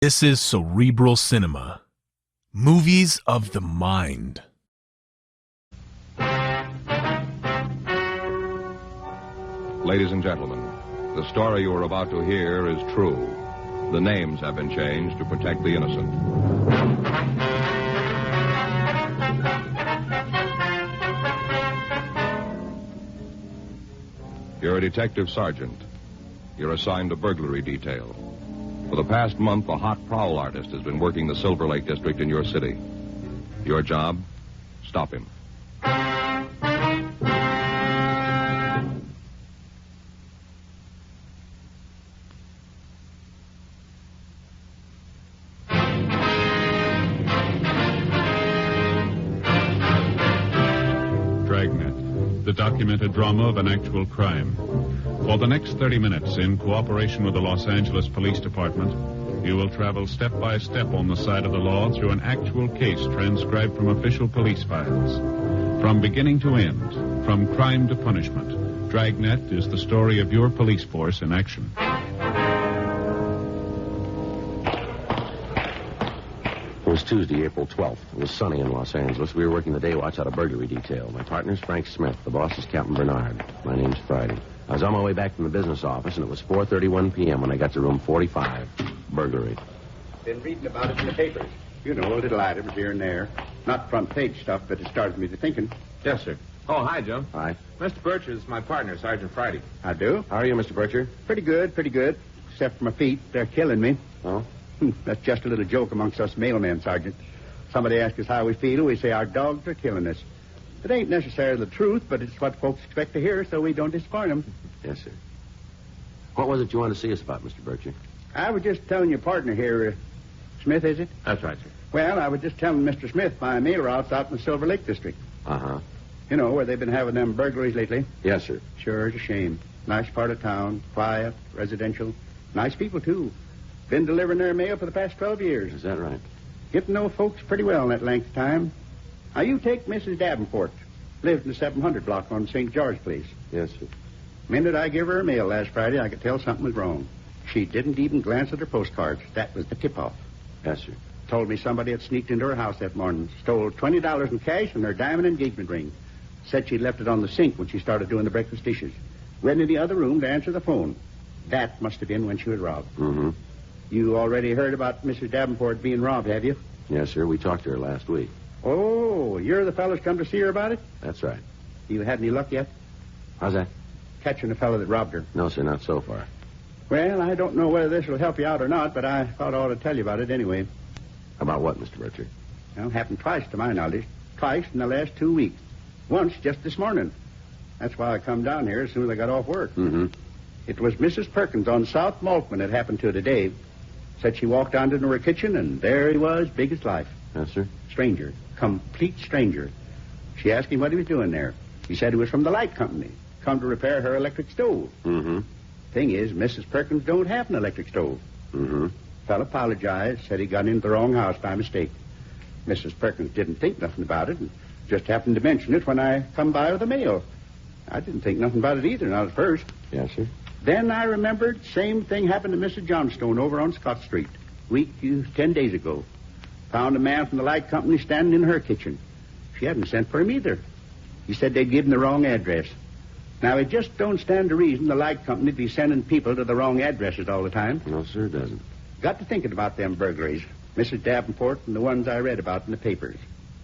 This is Cerebral Cinema. Movies of the mind. Ladies and gentlemen, the story you are about to hear is true. The names have been changed to protect the innocent. You're a detective sergeant. You're assigned a burglary detail. For the past month, a hot prowl artist has been working the Silver Lake district in your city. Your job? Stop him. Dragnet, the documented drama of an actual crime. For the next 30 minutes, in cooperation with the Los Angeles Police Department, you will travel step by step on the side of the law through an actual case transcribed from official police files. From beginning to end, from crime to punishment, Dragnet is the story of your police force in action. It was Tuesday, April 12th. It was sunny in Los Angeles. We were working the day watch out of burglary detail. My partner's Frank Smith. The boss is Captain Bernard. My name's Friday. I was on my way back from the business office, and it was 4:31 p.m. when I got to room 45. Burglary. Been reading about it in the papers. You know, little items here and there. Not front page stuff, but it started me to thinking. Yes, sir. Oh, hi, Joe. Hi. Mr. Bircher is my partner, Sergeant Friday. I do? How are you, Mr. Bircher? Pretty good. Except for my feet. They're killing me. Oh? That's just a little joke amongst us mailmen, Sergeant. Somebody asks us how we feel, we say our dogs are killing us. It ain't necessarily the truth, but it's what folks expect to hear, so we don't disappoint them. Yes, sir. What was it you wanted to see us about, Mr. Bircher? I was just telling your partner here, Smith, is it? That's right, sir. Well, I was just telling Mr. Smith my mail route's out in the Silver Lake district. Uh-huh. You know, where they've been having them burglaries lately. Yes, sir. Sure, it's a shame. Nice part of town, quiet, residential. Nice people, too. Been delivering their mail for the past 12 years. Is that right? Get to know folks pretty well in that length of time. Now, you take Mrs. Davenport. Lived in the 700 block on St. George Place. Yes, sir. Minute I give her her mail last Friday, I could tell something was wrong. She didn't even glance at her postcards. That was the tip-off. Yes, sir. Told me somebody had sneaked into her house that morning, stole $20 in cash and her diamond engagement ring. Said she'd left it on the sink when she started doing the breakfast dishes. Went in the other room to answer the phone. That must have been when she was robbed. Mm-hmm. You already heard about Mrs. Davenport being robbed, have you? Yes, sir. We talked to her last week. Oh, you're the fellas come to see her about it? That's right. You had any luck yet? How's that? Catching the fellow that robbed her. No, sir, not so far. Well, I don't know whether this will help you out or not, but I thought I ought to tell you about it anyway. About what, Mr. Bircher? Well, it happened twice to my knowledge. Twice in the last 2 weeks. Once just this morning. That's why I come down here as soon as I got off work. Mm-hmm. It was Mrs. Perkins on South Maltman it happened to today. Said she walked down into her kitchen, and there he was, big as life. Yes, sir. Stranger. Complete stranger. She asked him what he was doing there. He said he was from the light company. Come to repair her electric stove. Mm-hmm. Thing is, Mrs. Perkins don't have an electric stove. Mm-hmm. Fellow apologized, said he got into the wrong house by mistake. Mrs. Perkins didn't think nothing about it, and just happened to mention it when I come by with the mail. I didn't think nothing about it either, not at first. Yes, sir. Then I remembered same thing happened to Mrs. Johnstone over on Scott Street. 10 days ago. Found a man from the light company standing in her kitchen. She hadn't sent for him either. He said they'd given the wrong address. Now, it just don't stand to reason the light company'd be sending people to the wrong addresses all the time. No, sir, it doesn't. Got to thinking about them burglaries. Mrs. Davenport and the ones I read about in the papers.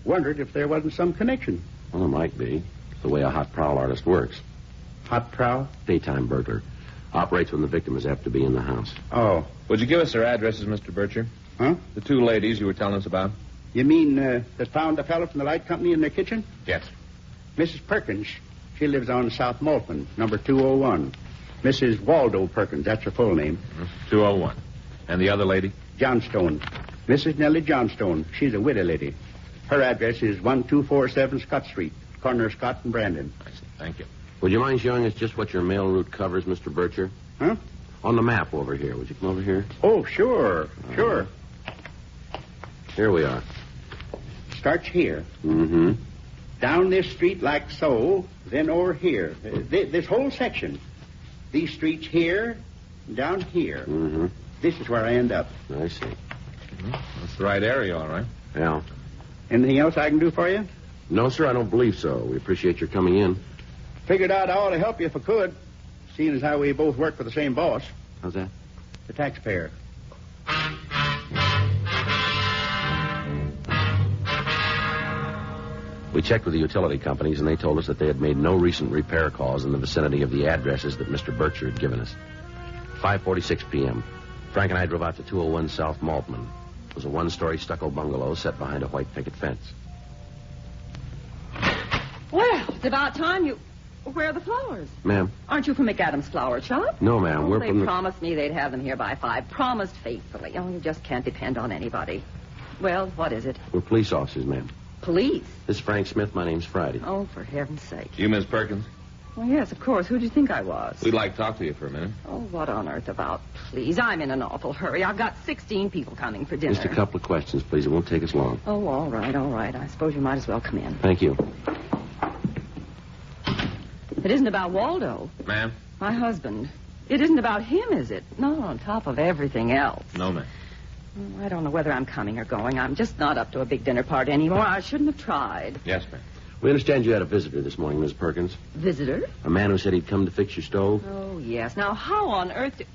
Wondered if there wasn't some connection. Well, there might be. It's the way a hot prowl artist works. Hot prowl? Daytime burglar. Operates when the victim is apt to be in the house. Oh. Would you give us their addresses, Mr. Bircher? Huh? The two ladies you were telling us about? You mean that found the fellow from the light company in their kitchen? Yes. Mrs. Perkins, she lives on South Maltman, number 201. Mrs. Waldo Perkins, that's her full name. 201. And the other lady? Johnstone. Mrs. Nellie Johnstone. She's a widow lady. Her address is 1247 Scott Street, corner of Scott and Brandon. I see. Thank you. Would you mind showing us just what your mail route covers, Mr. Bircher? Huh? On the map over here. Would you come over here? Oh, sure. Sure. Here we are. Starts here. Mm-hmm. Down this street like so, then over here. This whole section. These streets here, down here. Mm-hmm. This is where I end up. I see. That's the right area, all right. Yeah. Anything else I can do for you? No, sir, I don't believe so. We appreciate your coming in. Figured out I ought to help you if I could, seeing as how we both work for the same boss, How's that? the taxpayer. We checked with the utility companies, and they told us that they had made no recent repair calls in the vicinity of the addresses that Mr. Bircher had given us. 5:46 p.m. Frank and I drove out to 201 South Maltman. It was a one-story stucco bungalow set behind a white picket fence. Well, it's about time you... Where are the flowers? Ma'am? Aren't you from McAdams Flower Shop? No, ma'am. Oh, We're they from the... promised me they'd have them here by 5. Promised faithfully. Oh, you just can't depend on anybody. Well, what is it? We're police officers, ma'am. Police? This is Frank Smith. My name's Friday. Oh, for heaven's sake. You, Miss Perkins? Well, yes, of course. Who do you think I was? We'd like to talk to you for a minute. Oh, what on earth about? Please, I'm in an awful hurry. I've got 16 people coming for dinner. Just a couple of questions, please. It won't take us long. Oh, all right, all right. I suppose you might as well come in. Thank you. It isn't about Waldo, Ma'am? my husband. It isn't about him, is it? No, on top of everything else. No, ma'am. Oh, I don't know whether I'm coming or going. I'm just not up to a big dinner party anymore. I shouldn't have tried. Yes, ma'am. We understand you had a visitor this morning, Miss Perkins. Visitor? A man who said he'd come to fix your stove. Oh, yes. Now, how on earth did...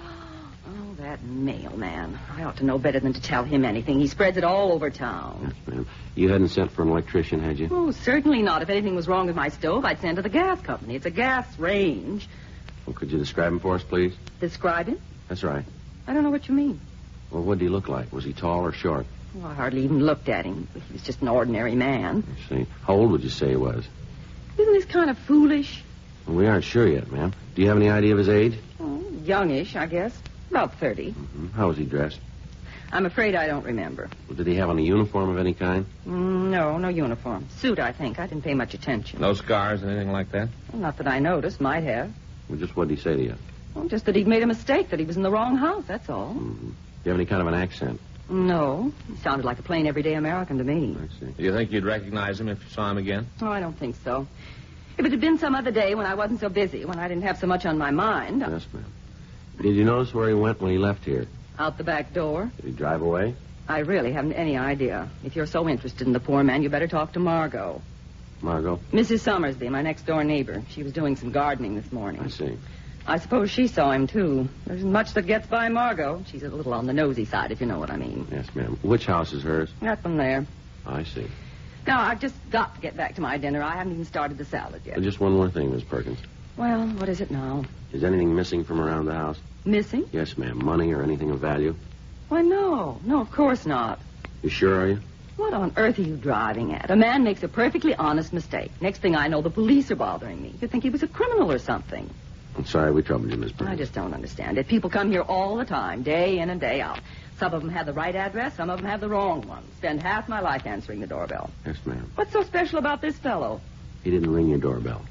Oh, that mailman. I ought to know better than to tell him anything. He spreads it all over town. Yes, ma'am. You hadn't sent for an electrician, had you? Oh, certainly not. If anything was wrong with my stove, I'd send to the gas company. It's a gas range. Well, could you describe him for us, please? Describe him? That's right. I don't know what you mean. Well, what did he look like? Was he tall or short? Oh, I hardly even looked at him. He was just an ordinary man. Let's see. How old would you say he was? Isn't this kind of foolish? Well, we aren't sure yet, ma'am. Do you have any idea of his age? Oh, youngish, I guess. About 30. Mm-hmm. How was he dressed? I'm afraid I don't remember. Well, did he have on a uniform of any kind? No, no uniform. Suit, I think. I didn't pay much attention. No scars, anything like that? Well, not that I noticed. Might have. Well, just what did he say to you? Well, just that he'd made a mistake, that he was in the wrong house, that's all. Mm-hmm. Do you have any kind of an accent? No. He sounded like a plain, everyday American to me. I see. Do you think you'd recognize him if you saw him again? Oh, I don't think so. If it had been some other day when I wasn't so busy, when I didn't have so much on my mind... Yes, ma'am. Did you notice where he went when he left here? Out the back door? Did he drive away? I really haven't any idea. If you're so interested in the poor man, you better talk to Margot. Margot? Mrs. Summersby, my next-door neighbor. She was doing some gardening this morning. I see. I suppose she saw him, too. There isn't much that gets by Margot. She's a little on the nosy side, if you know what I mean. Yes, ma'am. Which house is hers? That one there. I see. Now, I've just got to get back to my dinner. I haven't even started the salad yet. And just one more thing, Miss Perkins. Well, what is it now? Is anything missing from around the house? Missing? Yes, ma'am. Money or anything of value? Why, no. No, of course not. You sure, are you? What on earth are you driving at? A man makes a perfectly honest mistake. Next thing I know, the police are bothering me. You'd think he was a criminal or something. I'm sorry we troubled you, Miss Perkins. I just don't understand it. People come here all the time, day in and day out. Some of them have the right address, some of them have the wrong one. Spend half my life answering the doorbell. Yes, ma'am. What's so special about this fellow? He didn't ring your doorbell.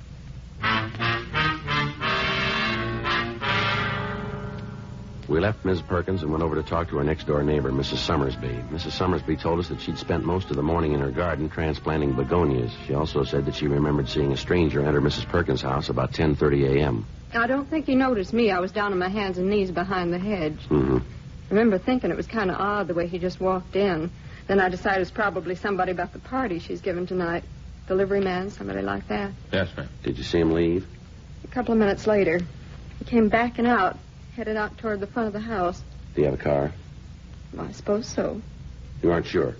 We left Ms. Perkins and went over to talk to her next-door neighbor, Mrs. Summersby. Mrs. Summersby told us that she'd spent most of the morning in her garden transplanting begonias. She also said that she remembered seeing a stranger enter Mrs. Perkins' house about 10:30 a.m. I don't think he noticed me. I was down on my hands and knees behind the hedge. Mm-hmm. I remember thinking it was kind of odd the way he just walked in. Then I decided it's probably somebody about the party she's giving tonight. Delivery man, somebody like that. Yes, ma'am. Did you see him leave? A couple of minutes later, he came backing out, headed out toward the front of the house. Do you have a car? Well, I suppose so. You aren't sure?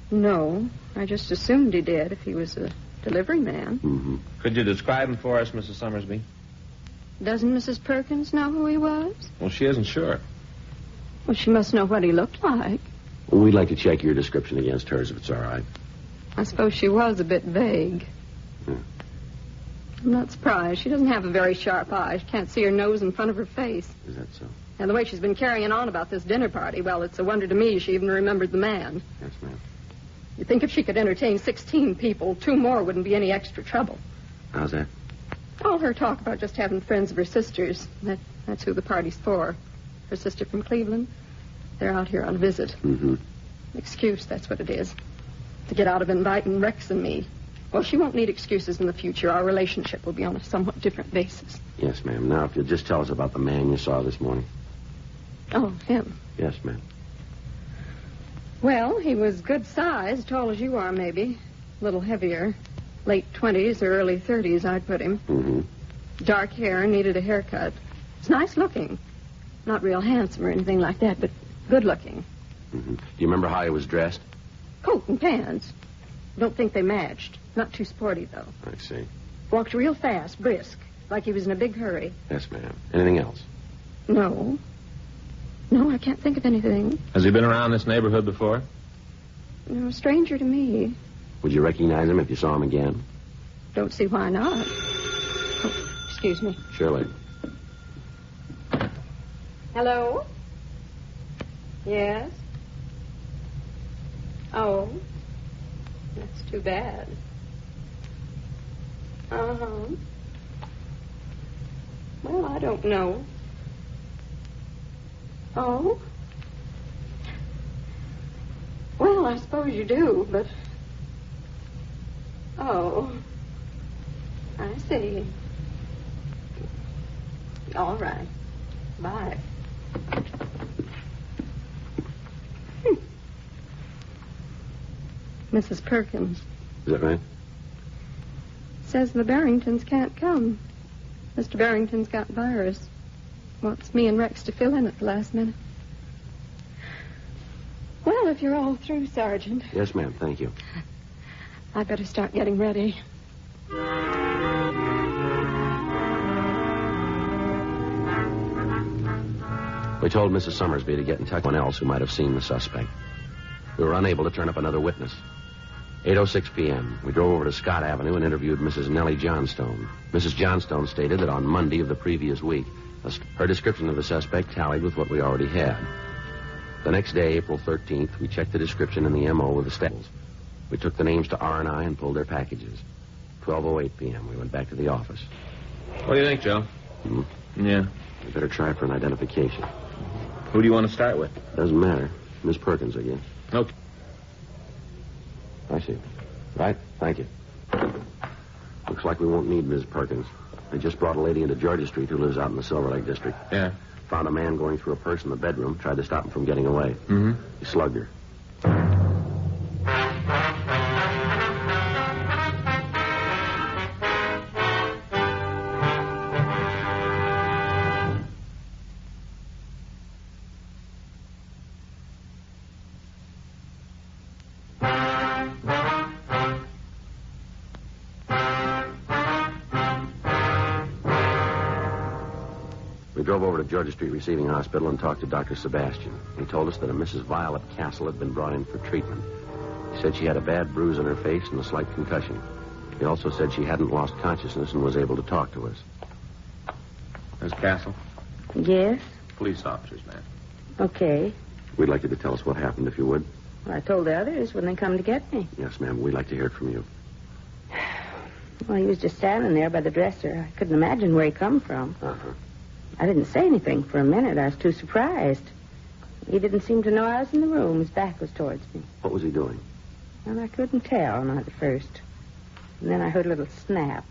No, I just assumed he did if he was a delivery man. Mm-hmm. Could you describe him for us, Mrs. Summersby? Doesn't Mrs. Perkins know who he was? Well, she isn't sure. Well, she must know what he looked like. Well, we'd like to check your description against hers, if it's all right. I suppose she was a bit vague. Yeah. I'm not surprised. She doesn't have a very sharp eye. She can't see her nose in front of her face. Is that so? And the way she's been carrying on about this dinner party, well, it's a wonder to me she even remembered the man. Yes, ma'am. You'd think if she could entertain 16 people, 2 more wouldn't be any extra trouble. How's that? All her talk about just having friends of her sister's. That's who the party's for. Her sister from Cleveland. They're out here on a visit. Mm-hmm. Excuse, that's what it is. To get out of inviting Rex and me. Well, she won't need excuses in the future. Our relationship will be on a somewhat different basis. Yes, ma'am. Now, if you'll just tell us about the man you saw this morning. Oh, him. Yes, ma'am. Well, he was good size, tall as you are, maybe. A little heavier. Late 20s or early 30s, I'd put him. Mm-hmm. Dark hair, needed a haircut. It's nice looking. Not real handsome or anything like that, but good looking. Mm-hmm. Do you remember how he was dressed? Coat and pants. Don't think they matched. Not too sporty, though. I see. Walked real fast, brisk, like he was in a big hurry. Yes, ma'am. Anything else? No. No, I can't think of anything. Has he been around this neighborhood before? No, a stranger to me. Would you recognize him if you saw him again? Don't see why not. Oh, excuse me. Surely. Hello? Yes? Oh. That's too bad. Uh-huh. Well, I don't know. Oh? Well, I suppose you do, but... Oh. I see. All right. Bye. Mrs. Perkins. Is that right? Says the Barringtons can't come. Mr. Barrington's got virus. Wants me and Rex to fill in at the last minute. Well, if you're all through, Sergeant, Yes, ma'am. Thank you. I'd better start getting ready. We told Mrs. Summersby to get in touch with anyone else who might have seen the suspect. We were unable to turn up another witness. 8:06 p.m. We drove over to Scott Avenue and interviewed Mrs. Nellie Johnstone. Mrs. Johnstone stated that on Monday of the previous week, her description of the suspect tallied with what we already had. The next day, April 13th, we checked the description in the MO with the staples. We took the names to R&I and pulled their packages. 12:08 p.m. We went back to the office. What do you think, Joe? Yeah. We better try for an identification. Who do you want to start with? Doesn't matter. Miss Perkins, I guess. Okay. I see. Right. Thank you. Looks like we won't need Miss Perkins. They just brought a lady into Georgia Street who lives out in the Silver Lake district. Yeah. Found a man going through a purse in the bedroom, tried to stop him from getting away. Mm-hmm. He slugged her. We drove over to Georgia Street Receiving Hospital and talked to Dr. Sebastian. He told us that a Mrs. Violet Castle had been brought in for treatment. He said she had a bad bruise on her face and a slight concussion. He also said she hadn't lost consciousness and was able to talk to us. There's Castle. Yes? Police officers, man. Okay. We'd like you to tell us what happened, if you would. Well, I told the others when they come to get me. Yes, ma'am. We'd like to hear it from you. Well, he was just standing there by the dresser. I couldn't imagine where he come from. Uh-huh. I didn't say anything for a minute. I was too surprised. He didn't seem to know I was in the room. His back was towards me. What was he doing? And I couldn't tell, not at first. And then I heard a little snap.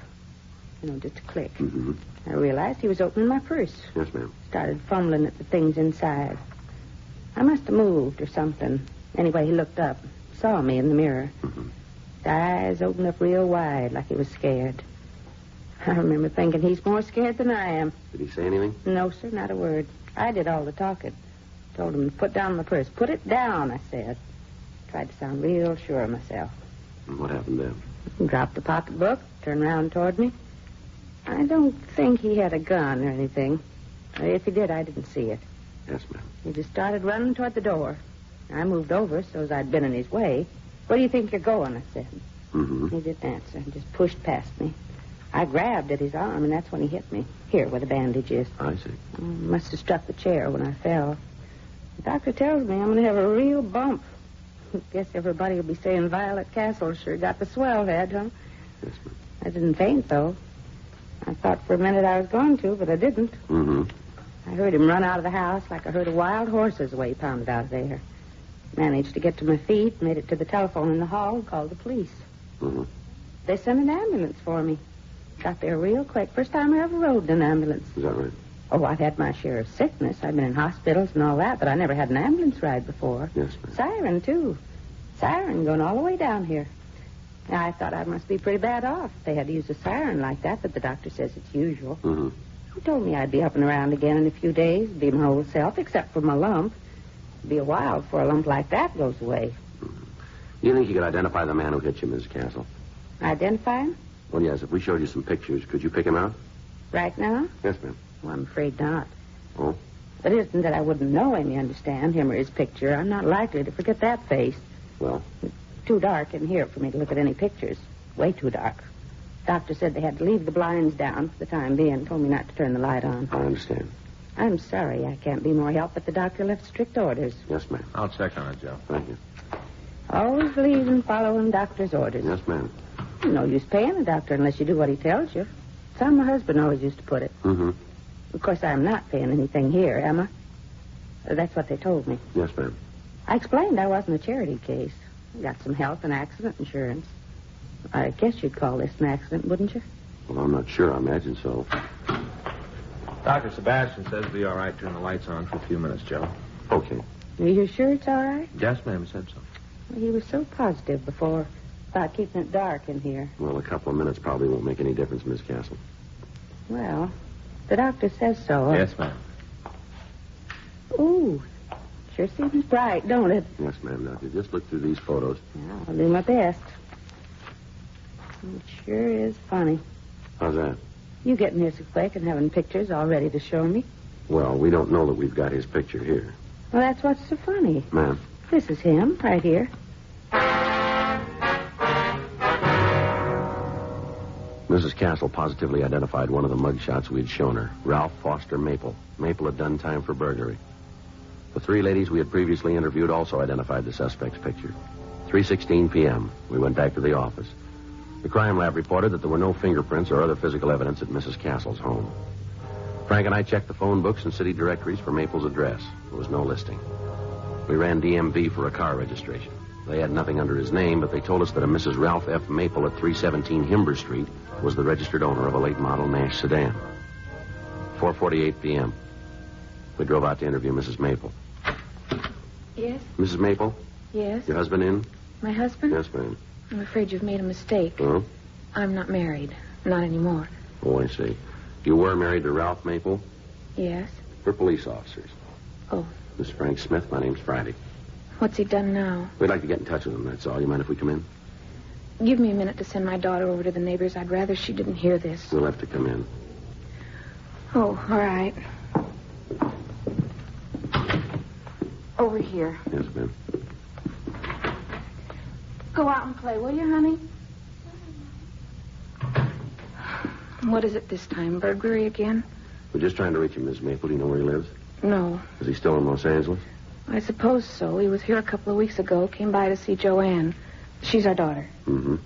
Just a click. Mm-hmm. I realized he was opening my purse. Yes, ma'am. Started fumbling at the things inside. I must have moved or something. Anyway, he looked up, saw me in the mirror. Mm-hmm. His eyes opened up real wide like he was scared. I remember thinking he's more scared than I am. Did he say anything? No, sir, not a word. I did all the talking. Told him to put down my purse. Put it down, I said. Tried to sound real sure of myself. And what happened then? He dropped the pocketbook, turned around toward me. I don't think he had a gun or anything. If he did, I didn't see it. Yes, ma'am. He just started running toward the door. I moved over so as I'd been in his way. Where do you think you're going? I said. Mm-hmm. He didn't answer. He just pushed past me. I grabbed at his arm, and that's when he hit me. Here, where the bandage is. I see. Must have struck the chair when I fell. The doctor tells me I'm going to have a real bump. Guess everybody will be saying Violet Castle sure got the swell head, huh? Yes, ma'am. I didn't faint, though. I thought for a minute I was going to, but I didn't. Mm-hmm. I heard him run out of the house like I heard a wild horse's the way he pounded out of there. Managed to get to my feet, made it to the telephone in the hall, and called the police. Mm-hmm. They sent an ambulance for me. Got there real quick. First time I ever rode in an ambulance. Is that right? Oh, I've had my share of sickness. I've been in hospitals and all that, but I never had an ambulance ride before. Yes, ma'am. Siren, too. Siren going all the way down here. Now, I thought I must be pretty bad off if they had to use a siren like that, but the doctor says it's usual. Mm-hmm. Who told me I'd be up and around again in a few days, be my whole self, except for my lump? It'd be a while before a lump like that goes away. You think you could identify the man who hit you, Mrs. Castle? Identify him? Well, yes. If we showed you some pictures, could you pick him out? Right now? Yes, ma'am. Well, I'm afraid not. Oh? But it isn't that I wouldn't know him, you understand, him or his picture. I'm not likely to forget that face. Well? It's too dark in here for me to look at any pictures. Way too dark. Doctor said they had to leave the blinds down for the time being. Told me not to turn the light on. I understand. I'm sorry I can't be more help, but the doctor left strict orders. Yes, ma'am. I'll check on it, Joe. Thank you. Always believe in following doctor's orders. Yes, ma'am. No use paying a doctor unless you do what he tells you. That's how my husband always used to put it. Mm-hmm. Of course, I'm not paying anything here, am I? That's what they told me. Yes, ma'am. I explained I wasn't a charity case. I got some health and accident insurance. I guess you'd call this an accident, wouldn't you? Well, I'm not sure. I imagine so. Dr. Sebastian says it'll be all right to turn the lights on for a few minutes, Joe. Okay. Are you sure it's all right? Yes, ma'am, he said so. Well, he was so positive before about keeping it dark in here. Well, a couple of minutes probably won't make any difference, Miss Castle. Well, the doctor says so. Yes, ma'am. Ooh, sure seems bright, don't it? Yes, ma'am. Now, if you just look through these photos. Well, I'll do my best. It sure is funny. How's that? You getting here so quick and having pictures all ready to show me. Well, we don't know that we've got his picture here. Well, that's what's so funny. Ma'am. This is him, right here. Mrs. Castle positively identified one of the mugshots we'd shown her. Ralph Foster Maple. Maple had done time for burglary. The three ladies we had previously interviewed also identified the suspect's picture. 3:16 p.m. We went back to the office. The crime lab reported that there were no fingerprints or other physical evidence at Mrs. Castle's home. Frank and I checked the phone books and city directories for Maple's address. There was no listing. We ran DMV for a car registration. They had nothing under his name, but they told us that a Mrs. Ralph F. Maple at 317 Himber Street was the registered owner of a late model Nash sedan. 4:48 p.m. We drove out to interview Mrs. Maple. Yes? Mrs. Maple, Yes? your husband in? My husband? Yes, ma'am. I'm afraid you've made a mistake. Oh? I'm not married. Not anymore. Oh, I see. You were married to Ralph Maple? Yes? We're police officers. Oh. This is Frank Smith. My name's Friday. What's he done now? We'd like to get in touch with him, that's all. You mind if we come in? Give me a minute to send my daughter over to the neighbors. I'd rather she didn't hear this. We'll have to come in. Oh, all right. Over here. Yes, ma'am. Go out and play, will you, honey? What is it this time? Burglary again? We're just trying to reach him, Miss Maple. Do you know where he lives? No. Is he still in Los Angeles? I suppose so. He was here a couple of weeks ago. Came by to see Joanne. She's our daughter. Mm-hmm.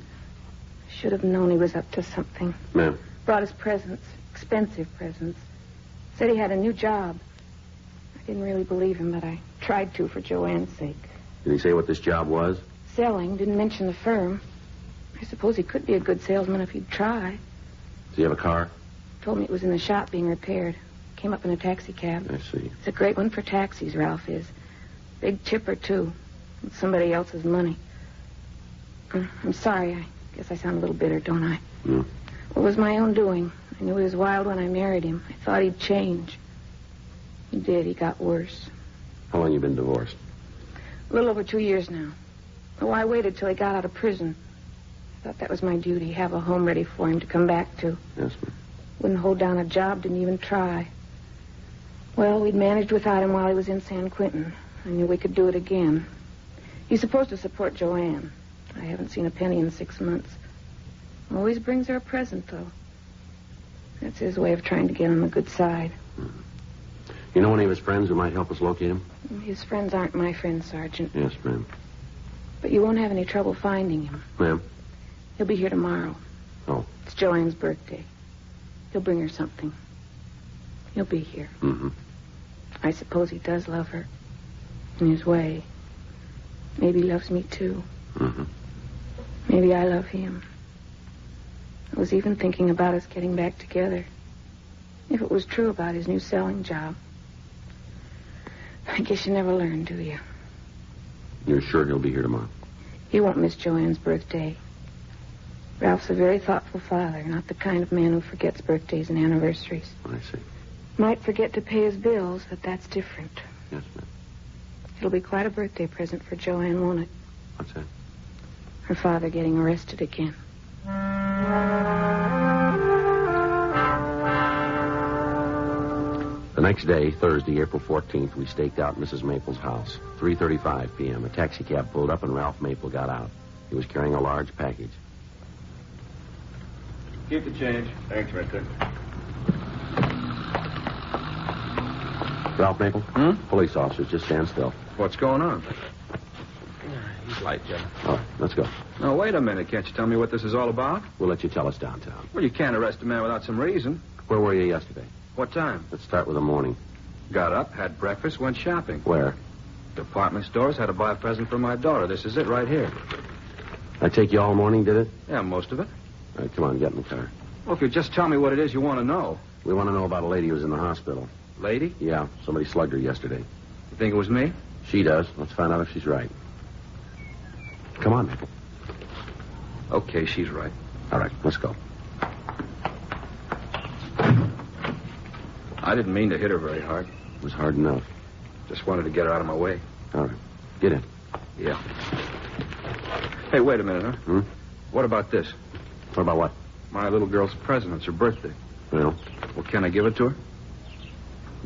Should have known he was up to something. Ma'am. Brought us presents. Expensive presents. Said he had a new job. I didn't really believe him, but I tried to for Joanne's sake. Did he say what this job was? Selling. Didn't mention the firm. I suppose he could be a good salesman if he'd try. Does he have a car? Told me it was in the shop being repaired. Came up in a taxi cab. I see. It's a great one for taxis, Ralph is. Big tipper, too. With somebody else's money. I'm sorry. I guess I sound a little bitter, don't I? Mm. It was my own doing. I knew he was wild when I married him. I thought he'd change. He did. He got worse. How long you been divorced? A little over 2 years now. Oh, I waited till he got out of prison. I thought that was my duty, have a home ready for him to come back to. Yes, ma'am. Wouldn't hold down a job, didn't even try. Well, we'd managed without him while he was in San Quentin. I knew we could do it again. He's supposed to support Joanne. I haven't seen a penny in 6 months. Always brings her a present, though. That's his way of trying to get on the good side. You know any of his friends who might help us locate him? His friends aren't my friends, Sergeant. Yes, ma'am. But you won't have any trouble finding him. Ma'am? He'll be here tomorrow. Oh. It's Joanne's birthday. He'll bring her something. He'll be here. Mm-hmm. I suppose he does love her. In his way. Maybe he loves me, too. Mm-hmm. Maybe I love him. I was even thinking about us getting back together. If it was true about his new selling job. I guess you never learn, do you? You're sure he'll be here tomorrow? He won't miss Joanne's birthday. Ralph's a very thoughtful father, not the kind of man who forgets birthdays and anniversaries. I see. Might forget to pay his bills, but that's different. Yes, ma'am. It'll be quite a birthday present for Joanne, won't it? What's that? Her father getting arrested again. The next day, Thursday, April 14th, we staked out Mrs. Maple's house. 3:35 p.m. A taxicab pulled up and Ralph Maple got out. He was carrying a large package. Keep the change. Thanks, Mister. Ralph Maple? Police officers, just stand still. What's going on? He's light, Joe. Oh, let's go. No, wait a minute. Can't you tell me what this is all about? We'll let you tell us downtown. Well, you can't arrest a man without some reason. Where were you yesterday? What time? Let's start with the morning. Got up, had breakfast, went shopping. Where? Department stores, had to buy a present for my daughter. This is it right here. I take you all morning, did it? Yeah, most of it. All right, come on, get in the car. Well, if you just tell me what it is you want to know. We want to know about a lady who was in the hospital. Lady? Yeah, somebody slugged her yesterday. You think it was me? She does. Let's find out if she's right. Come on, Maple. Okay, she's right. All right, let's go. I didn't mean to hit her very hard. It was hard enough. Just wanted to get her out of my way. All right, get in. Yeah. Hey, wait a minute, huh? What about this? What about what? My little girl's present. It's her birthday. Well, Well, can I give it to her?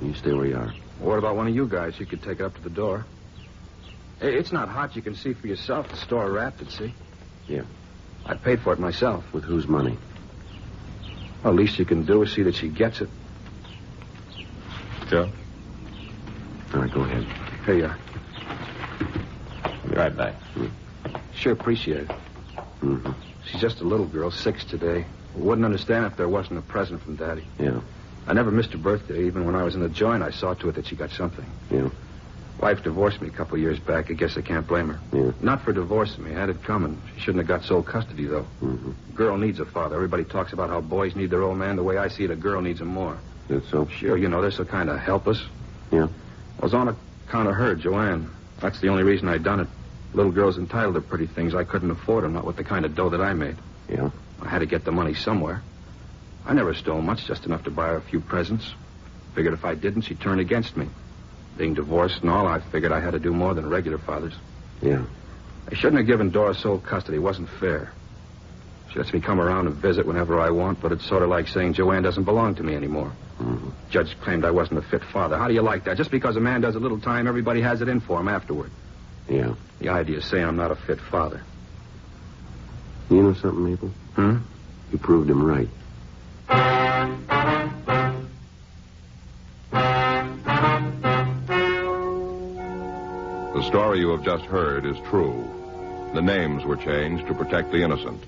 you stay where you are. What about one of you guys? You could take it up to the door. Hey, it's not hot. You can see for yourself. The store wrapped it, see? Yeah. I paid for it myself. With whose money? Well, least you can do is see that she gets it. Joe? All right, go ahead. Here you are. Be right back. Sure appreciate it. Mm-hmm. She's just a little girl, 6 today. Wouldn't understand if there wasn't a present from Daddy. Yeah, I never missed her birthday. Even when I was in the joint, I saw to it that she got something. yeah, Wife divorced me a couple of years back. I guess I can't blame her. yeah. Not for divorcing me. Had it coming. She shouldn't have got sole custody, though. Mm-hmm. Girl needs a father. Everybody talks about how boys need their old man. The way I see it, a girl needs him more. That's so? Sure, you know, they're so kind of helpless. Yeah. I was on account of her, Joanne. That's the only reason I done it. Little girl's entitled to pretty things. I couldn't afford them, not with the kind of dough that I made. Yeah. I had to get the money somewhere. I never stole much, just enough to buy her a few presents. Figured if I didn't, she'd turn against me. Being divorced and all, I figured I had to do more than regular fathers. Yeah. I shouldn't have given Dora sole custody. It wasn't fair. She lets me come around and visit whenever I want, but it's sort of like saying Joanne doesn't belong to me anymore. Mm-hmm. Judge claimed I wasn't a fit father. How do you like that? Just because a man does a little time, everybody has it in for him afterward. Yeah. The idea is saying I'm not a fit father. You know something, Maple? You proved him right. The story you have just heard is true. The names were changed to protect the innocent.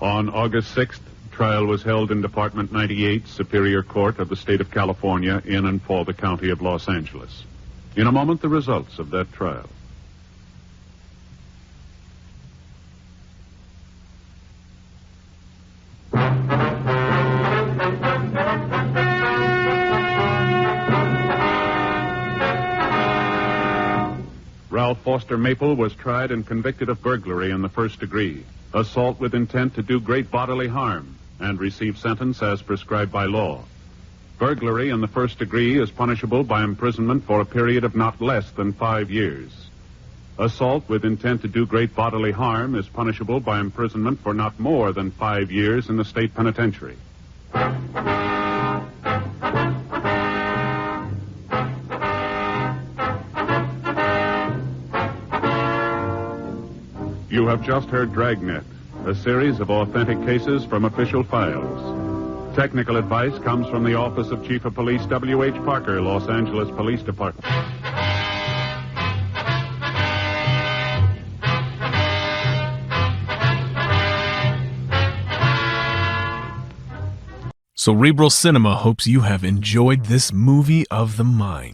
On August 6th, trial was held in Department 98, Superior Court of the State of California, in and for the County of Los Angeles. In a moment, the results of that trial. Ralph Foster Maple was tried and convicted of burglary in the first degree, assault with intent to do great bodily harm, and received sentence as prescribed by law. Burglary in the first degree is punishable by imprisonment for a period of not less than 5 years. Assault with intent to do great bodily harm is punishable by imprisonment for not more than 5 years in the state penitentiary. You have just heard Dragnet, a series of authentic cases from official files. Technical advice comes from the Office of Chief of Police W.H. Parker, Los Angeles Police Department. Cerebral Cinema hopes you have enjoyed this movie of the mind.